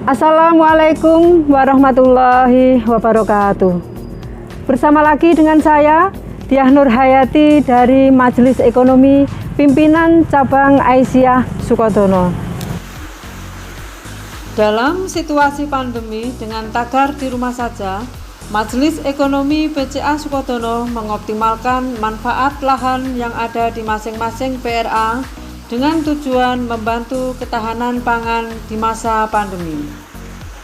Assalamualaikum warahmatullahi wabarakatuh. Bersama lagi dengan saya, Diah Nur Hayati dari Majelis Ekonomi Pimpinan Cabang Aisyah Sukodono. Dalam situasi pandemi dengan tagar di rumah saja, Majelis Ekonomi PCA Sukodono mengoptimalkan manfaat lahan yang ada di masing-masing PRA dengan tujuan membantu ketahanan pangan di masa pandemi.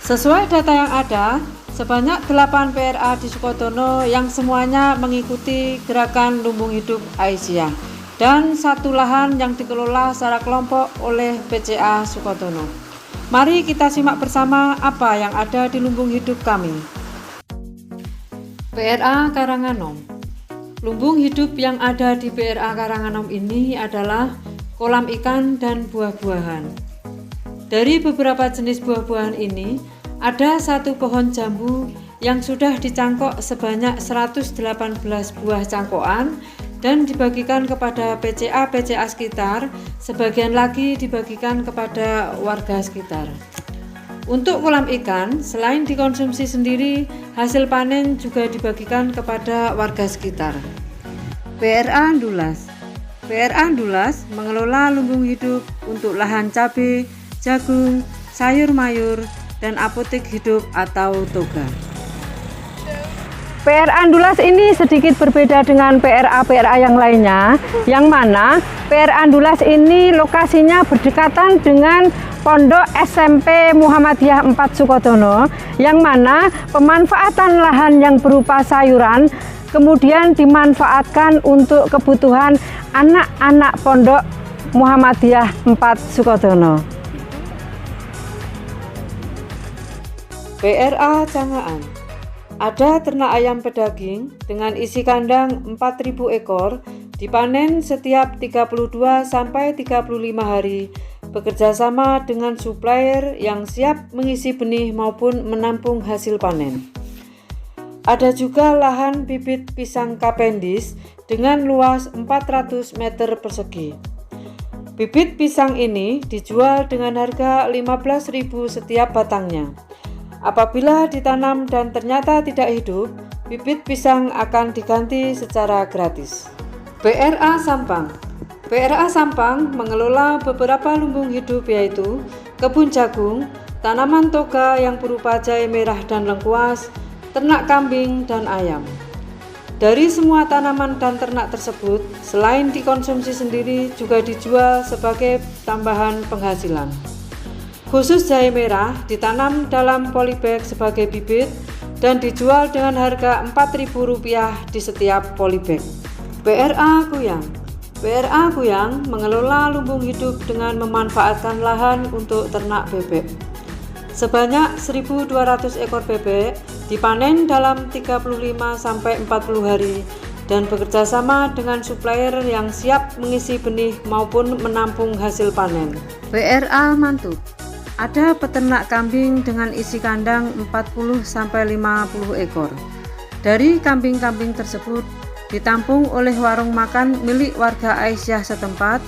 Sesuai data yang ada, sebanyak 8 PRA di Sukodono yang semuanya mengikuti gerakan lumbung hidup Aisyah dan 1 lahan yang dikelola secara kelompok oleh PCA Sukodono. Mari kita simak bersama apa yang ada di lumbung hidup kami. PRA Karanganom. Lumbung hidup yang ada di PRA Karanganom ini adalah kolam ikan dan buah-buahan. Dari beberapa jenis buah-buahan ini, ada 1 pohon jambu yang sudah dicangkok sebanyak 118 buah cangkokan dan dibagikan kepada PCA sekitar, sebagian lagi dibagikan kepada warga sekitar. Untuk kolam ikan, selain dikonsumsi sendiri, hasil panen juga dibagikan kepada warga sekitar. PRA Ndulas. PRA Ndulas mengelola lumbung hidup untuk lahan cabai, jagung, sayur mayur, dan apotek hidup atau toga. PRA Ndulas ini sedikit berbeda dengan PRA yang lainnya, yang mana PRA Ndulas ini lokasinya berdekatan dengan Pondok SMP Muhammadiyah 4 Sukodono, yang mana pemanfaatan lahan yang berupa sayuran kemudian dimanfaatkan untuk kebutuhan anak-anak Pondok Muhammadiyah 4 Sukodono. PRA Cangaan. Ada ternak ayam pedaging dengan isi kandang 4.000 ekor, dipanen setiap 32 sampai 35 hari, bekerjasama dengan supplier yang siap mengisi benih maupun menampung hasil panen. Ada juga lahan bibit pisang Cavendish dengan luas 400 meter persegi. Bibit pisang ini dijual dengan harga 15.000 setiap batangnya. Apabila ditanam dan ternyata tidak hidup, bibit pisang akan diganti secara gratis. PRA Sampang. PRA Sampang mengelola beberapa lumbung hidup, yaitu kebun jagung, tanaman toga yang berupa jahe merah dan lengkuas, ternak kambing dan ayam. Dari semua tanaman dan ternak tersebut, selain dikonsumsi sendiri, juga dijual sebagai tambahan penghasilan. Khusus jahe merah ditanam dalam polybag sebagai bibit dan dijual dengan harga Rp4.000 di setiap polybag. PRA Kuyang. PRA Kuyang mengelola lumbung hidup dengan memanfaatkan lahan untuk ternak bebek. Sebanyak 1.200 ekor bebek dipanen dalam 35 sampai 40 hari dan bekerjasama dengan supplier yang siap mengisi benih maupun menampung hasil panen. PRA Mantub. Ada peternak kambing dengan isi kandang 40 sampai 50 ekor. Dari kambing-kambing tersebut ditampung oleh warung makan milik warga Aisyah setempat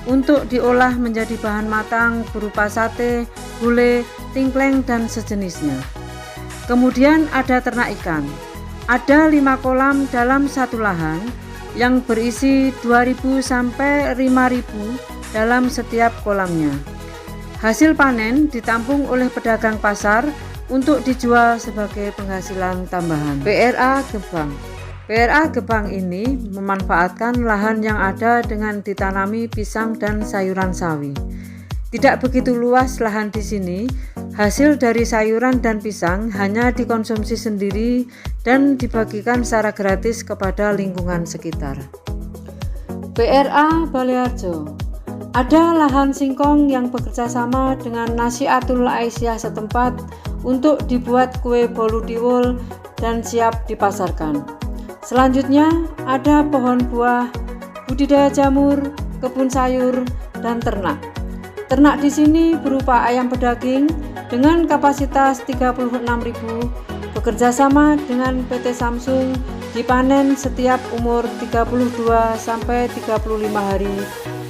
untuk diolah menjadi bahan matang berupa sate, gulai, tingkleng, dan sejenisnya. Kemudian ada ternak ikan. Ada 5 kolam dalam satu lahan yang berisi 2.000 sampai 5.000 dalam setiap kolamnya. Hasil panen ditampung oleh pedagang pasar untuk dijual sebagai penghasilan tambahan. PRA Gebang. PRA Gebang ini memanfaatkan lahan yang ada dengan ditanami pisang dan sayuran sawi. Tidak begitu luas lahan di sini, hasil dari sayuran dan pisang hanya dikonsumsi sendiri dan dibagikan secara gratis kepada lingkungan sekitar. PRA Balearjo. Ada lahan singkong yang bekerjasama dengan Nasiatul Aisyah setempat untuk dibuat kue bolu tiwul dan siap dipasarkan. Selanjutnya ada pohon buah, budidaya jamur, kebun sayur, dan ternak. Ternak di sini berupa ayam pedaging dengan kapasitas 36.000, bekerjasama dengan PT Samsung, dipanen setiap umur 32 sampai 35 hari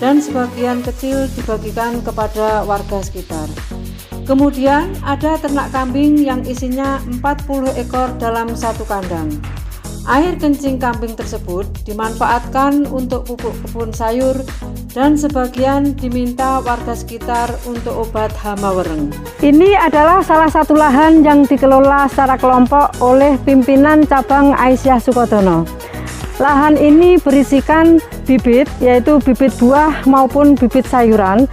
dan sebagian kecil dibagikan kepada warga sekitar. Kemudian ada ternak kambing yang isinya 40 ekor dalam satu kandang. Air kencing kambing tersebut dimanfaatkan untuk pupuk kebun sayur dan sebagian diminta warga sekitar untuk obat hama wereng. Ini adalah salah satu lahan yang dikelola secara kelompok oleh pimpinan cabang Aisyah Sukodono. Lahan ini berisikan bibit, yaitu bibit buah maupun bibit sayuran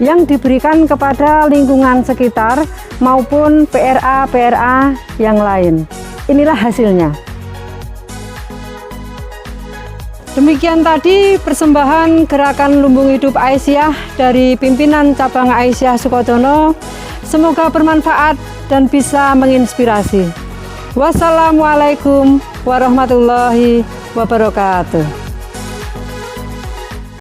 yang diberikan kepada lingkungan sekitar maupun PRA yang lain. Inilah hasilnya. Demikian tadi persembahan gerakan lumbung hidup Aisyah dari pimpinan cabang Aisyah Sukodono. Semoga bermanfaat dan bisa menginspirasi. Wassalamualaikum warahmatullahi wabarakatuh.